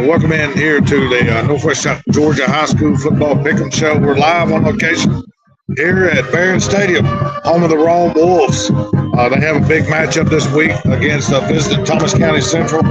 Welcome in here to the Northwest Georgia High School Football Pickem Show. We're live on location here at Barron Stadium, home of the Rome Wolves. They have a big matchup this week against visiting Thomas County Central,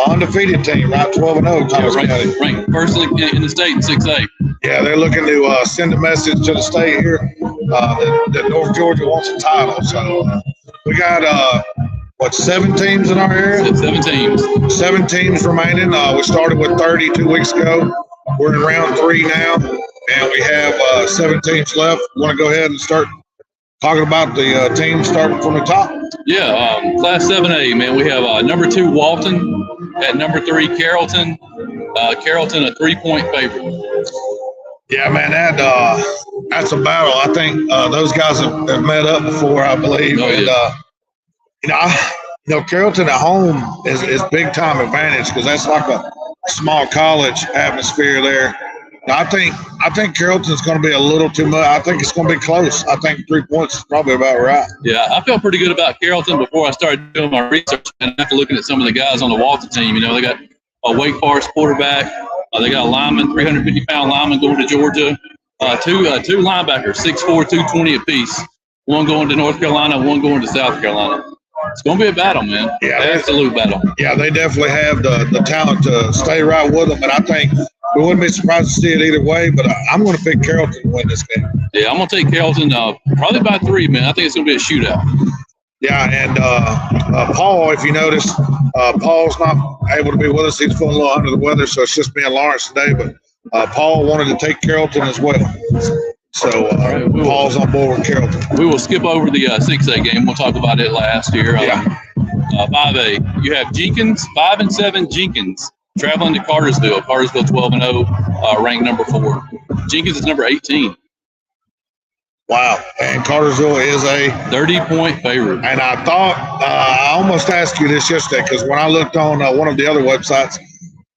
undefeated team, right? 12-0 Thomas County. Ranked first in the state in 6A. Yeah, they're looking to send a message to the state here that North Georgia wants a title. So we got 7 teams in our area? 7 teams. 7 teams remaining. We started with 30 2 weeks ago. We're in round 3 now, and we have 7 teams left. Want to go ahead and start talking about the teams starting from the top? Yeah, Class 7A, man. We have number 2 Walton at number 3 Carrollton. Carrollton a 3-point favorite. Yeah, man, that's a battle. I think those guys have met up before, I believe. Oh, yeah. And Carrollton at home is big time advantage because that's like a small college atmosphere there. I think Carrollton's going to be a little too much. I think it's going to be close. I think 3 points is probably about right. Yeah, I felt pretty good about Carrollton before I started doing my research and after looking at some of the guys on the Walton team. They got a Wake Forest quarterback. They got a lineman, 350-pound lineman going to Georgia. Two linebackers, 6'4", 220 apiece. One going to North Carolina, one going to South Carolina. It's going to be a battle, man. Yeah, absolute battle. Yeah, they definitely have the talent to stay right with them, and I think we wouldn't be surprised to see it either way, but I'm going to pick Carrollton to win this game. Yeah, I'm going to take Carrollton probably by 3, man. I think it's going to be a shootout. Yeah, and Paul, if you notice, Paul's not able to be with us. He's feeling a little under the weather, so it's just me and Lawrence today, but Paul wanted to take Carrollton as well. So Paul's on board with Carrollton. We will skip over the 6A game. We'll talk about it last year. 5A, you have Jenkins, 5-7 Jenkins, traveling to Cartersville. Cartersville 12-0, ranked number 4. Jenkins is number 18. Wow. And Cartersville is a 30-point favorite. And I thought, I almost asked you this yesterday because when I looked on one of the other websites,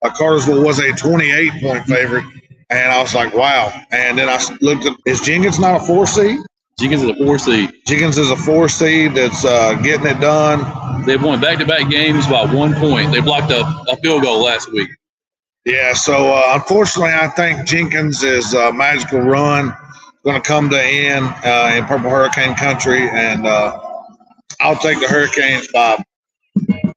Cartersville was a 28-point favorite. And I was like, wow. And then I looked at, is Jenkins not a 4 seed? Jenkins is a 4 seed. Jenkins is a 4 seed that's getting it done. They've won back-to-back games by 1 point. They blocked a field goal last week. Yeah, so unfortunately, I think Jenkins' magical run going to come to end in Purple Hurricane Country. And I'll take the Hurricanes by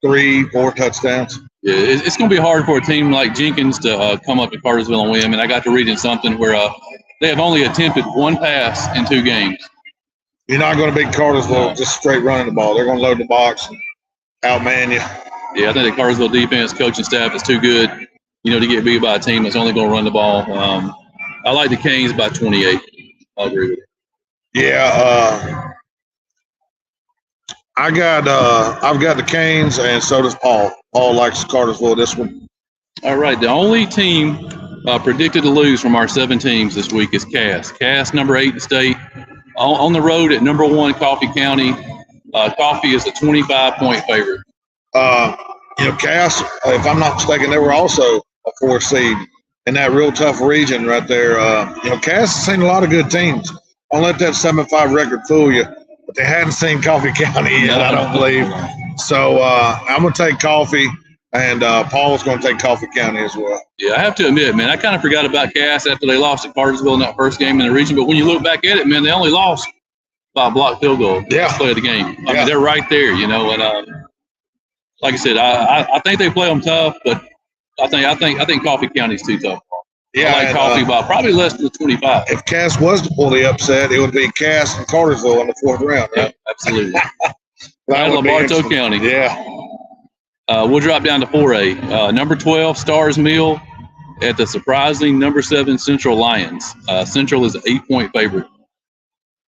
3-4 touchdowns. Yeah, it's going to be hard for a team like Jenkins to come up to Cartersville and win. I mean, I got to reading something where they have only attempted 1 pass in 2 games. You're not going to beat Cartersville just straight running the ball. They're going to load the box and outman you. Yeah, I think the Cartersville defense, coaching staff is too good, to get beat by a team that's only going to run the ball. I like the Canes by 28. I'll agree with you. Yeah, I've got the Canes, and so does Paul. Paul likes Cartersville this one. All right, the only team predicted to lose from our 7 teams this week is Cass. Cass, number 8 in the state, on the road at number 1 Coffee County. Coffee is a 25-point favorite. Cass, if I'm not mistaken, they were also a 4 seed in that real tough region right there. Cass has seen a lot of good teams. Don't let that 7-5 record fool you. But they hadn't seen Coffee County yet, I don't believe. So I'm going to take Coffee. And Paul's going to take Coffee County as well. Yeah, I have to admit, man, I kind of forgot about Cass after they lost at Cartersville in that first game in the region. But when you look back at it, man, they only lost by a blocked field goal. Yeah. Play of the game. I mean, they're right there, you know. And like I said, I think they play them tough, but I think Coffee County's too tough. Yeah, I like Coffee by probably less than 25. If Cass was to pull the upset, it would be Cass and Cartersville in the fourth round, right? Yeah, absolutely. Battle of Bartow County. Yeah. We'll drop down to 4A. Number 12, Stars Mill at the surprising number 7 Central Lions. Central is an 8-point favorite.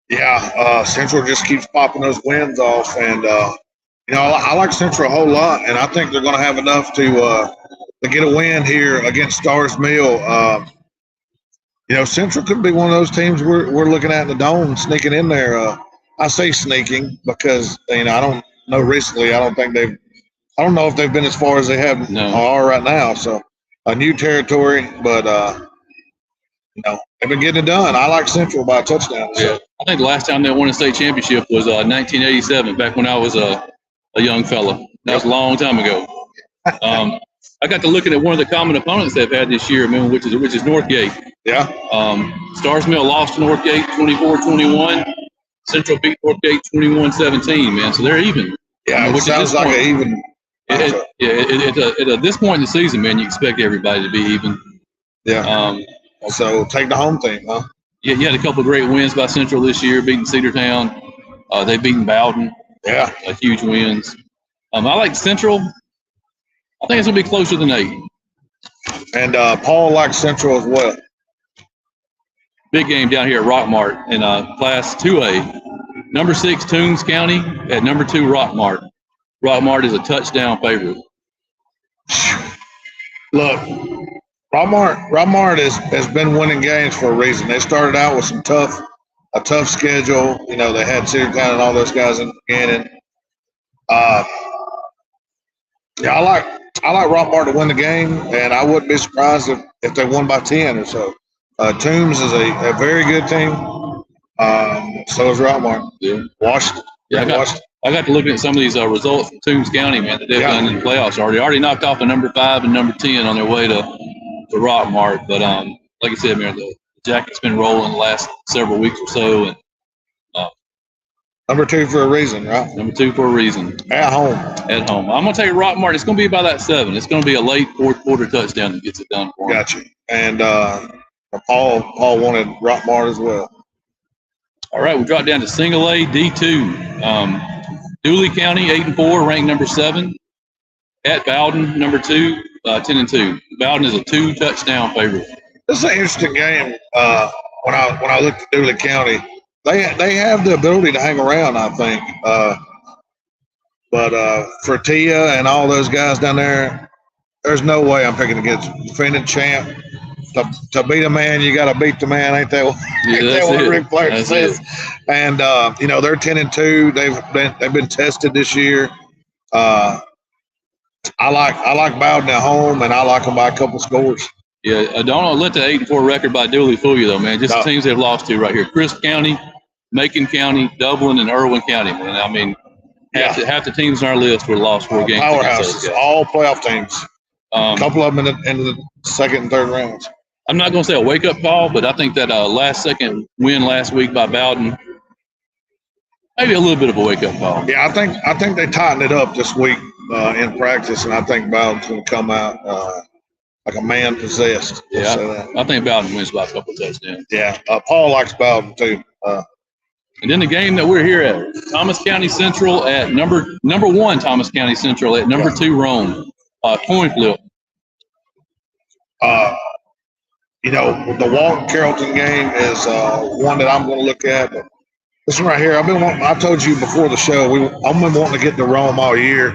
Yeah, Central just keeps popping those wins off, and you know, I like Central a whole lot, and I think they're going to have enough to get a win here against Stars Mill. You know, Central could be one of those teams we're looking at in the dome, sneaking in there. I say sneaking because, you know, I don't know recently. I don't know if they've been as far as they are right now. So a new territory, but you know, they've been getting it done. I like Central by a touchdown. So. Yeah, I think the last time they won a state championship was 1987, back when I was a young fella. That was a long time ago. I got to looking at one of the common opponents they've had this year, man, which is NwGa. Yeah. Stars Mill lost to NwGa 24-21. Central beat NwGa 21-17, man. So they're even. Yeah, it sounds like an even. At this point in the season, man, you expect everybody to be even. Yeah. So take the home team, huh? Yeah, you had a couple of great wins by Central this year, beating Cedartown. They've beaten Bowden. Yeah. Huge wins. I like Central. I think it's going to be closer than 8. And Paul likes Central as well. Big game down here at Rockmart in Class 2A. Number 6, Toombs County at number 2, Rockmart. Rockmart is a touchdown favorite. Look, Rockmart has been winning games for a reason. They started out with a tough schedule. You know, they had Cedartown and all those guys in the beginning. Yeah, I like Rockmart to win the game, and I wouldn't be surprised if they won by 10 or so. Toombs is a very good team. So is Rockmart. Yeah. Washington. Yeah, I got to looking at some of these results from Toombs County, man, that they've done in the playoffs already. Already knocked off a number 5 and number 10 on their way to Rockmart. But like I said, man, the Jacket's been rolling the last several weeks or so. And number 2 for a reason, right? Number 2 for a reason. At home. At home. I'm going to take Rockmart. It's going to be by that 7. It's going to be a late fourth quarter touchdown that gets it done for him. Gotcha. And Paul wanted Rockmart as well. All right, we'll drop down to Single A D2. Dooley County 8-4, ranked number 7. At Bowden, number 2, 10-2. Bowden is a 2-touchdown favorite. This is an interesting game. When I looked at Dooley County, they have the ability to hang around, I think. But for Tia and all those guys down there, there's no way I'm picking against defending champ. To beat a man, you got to beat the man. Ain't that what Rick Flair says? And you know, they're 10-2. They've been tested this year. I like Bowden at home, and I like them by a couple scores. Yeah, don't let the 8-4 record by Dooley fool you, though, man. Just the teams they've lost to right here: Crisp County, Macon County, Dublin, and Irwin County. Man, I mean, half the teams on our list were lost 4 games. Powerhouses, all playoff teams. A couple of them in the second and third rounds. I'm not going to say a wake-up call, but I think that last-second win last week by Bowden, maybe a little bit of a wake-up call. Yeah, I think they tightened it up this week in practice, and I think Bowden's going to come out like a man possessed. Yeah, I think Bowden wins by a couple of touchdowns. Yeah, Paul likes Bowden too. And then the game that we're here at, Thomas County Central at number 1, Thomas County Central at number 2, Rome. Coin flip. You know, the Walton Carrollton game is one that I'm going to look at. But this one right here, I told you before the show, I've been wanting to get to Rome all year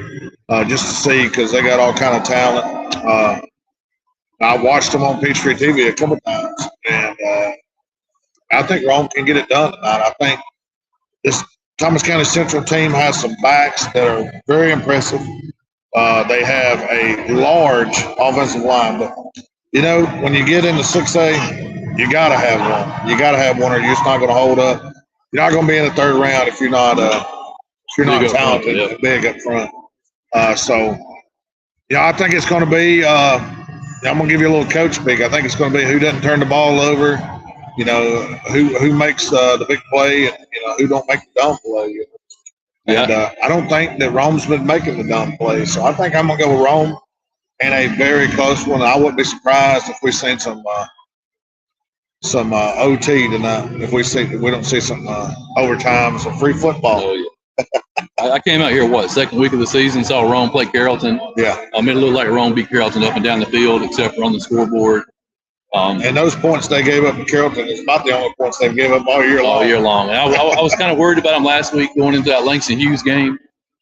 just to see, because they got all kind of talent. I watched them on Peachtree TV a couple times, and I think Rome can get it done tonight. I think this Thomas County Central team has some backs that are very impressive. They have a large offensive line, but you know, when you get into 6A, you got to have one. You got to have one, or you're just not going to hold up. You're not going to be in the third round if you're not talented and big up front. So, Yeah, I think it's going to be. I'm going to give you a little coach speak. I think it's going to be who doesn't turn the ball over. You know, who makes the big play, and who don't make the dumb play. And I don't think that Rome's been making the dumb play, so I think I'm going to go with Rome in a very close one. I wouldn't be surprised if we seen some OT tonight. If we don't see some overtime, some free football. Oh, yeah. I came out here, second week of the season, saw Rome play Carrollton. Yeah. It looked like Rome beat Carrollton up and down the field, except for on the scoreboard. And those points they gave up to Carrollton is about the only points they've given up all year long. All year long. And I was kind of worried about them last week going into that Langston Hughes game,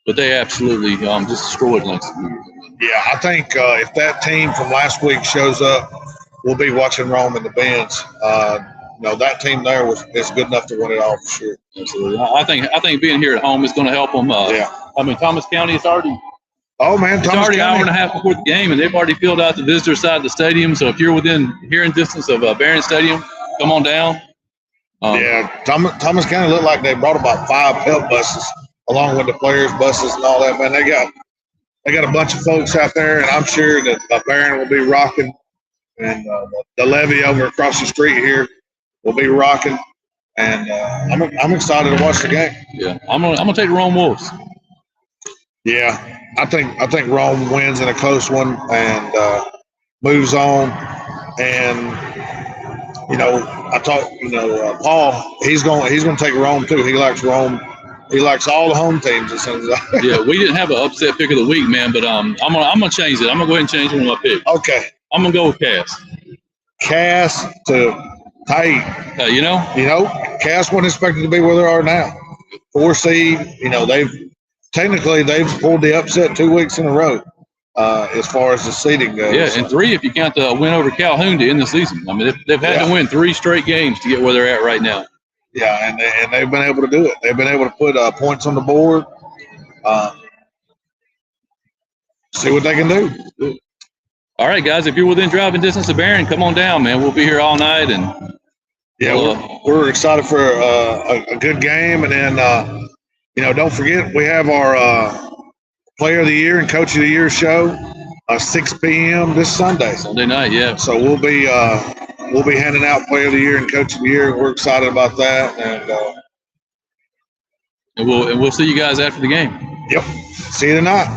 but they absolutely just destroyed Langston Hughes. Yeah, I think if that team from last week shows up, we'll be watching Rome in the Benz. That team there is good enough to win it all for sure. Absolutely. I think being here at home is going to help them. Thomas County is already. Oh man, it's already an hour and a half before the game, and they've already filled out the visitor side of the stadium. So if you're within hearing distance of Barron Stadium, come on down. Thomas County looked like they brought about 5 help buses along with the players' buses and all that. Man, they got a bunch of folks out there, and I'm sure that Barron will be rocking, and the levee over across the street here will be rocking, and I'm excited to watch the game. Yeah, I'm gonna take the Rome Wolves. Yeah, I think Rome wins in a close one and moves on. And I talked. Paul, he's going to take Rome too. He likes Rome. He likes all the home teams. It seems like. Yeah, we didn't have an upset pick of the week, man. But I'm gonna change it. I'm gonna go ahead and change one of my picks. Okay. I'm gonna go with Cass. Cass to Tate. Cass wasn't expected to be where they are now. 4 seed. They've pulled the upset 2 weeks in a row as far as the seeding goes. Yeah, and 3 if you count the win over Calhoun to end the season. I mean, they've had to win 3 straight games to get where they're at right now. Yeah, and they've been able to do it. They've been able to put points on the board. See what they can do. All right, guys, if you're within driving distance of Barron, come on down, man. We'll be here all night. And we're excited for a good game. And then, don't forget, we have our Player of the Year and Coach of the Year show 6 p.m. this Sunday. Sunday night, yeah. So we'll be handing out Player of the Year and Coach of the Year. We're excited about that. And we'll see you guys after the game. Yep. See you tonight.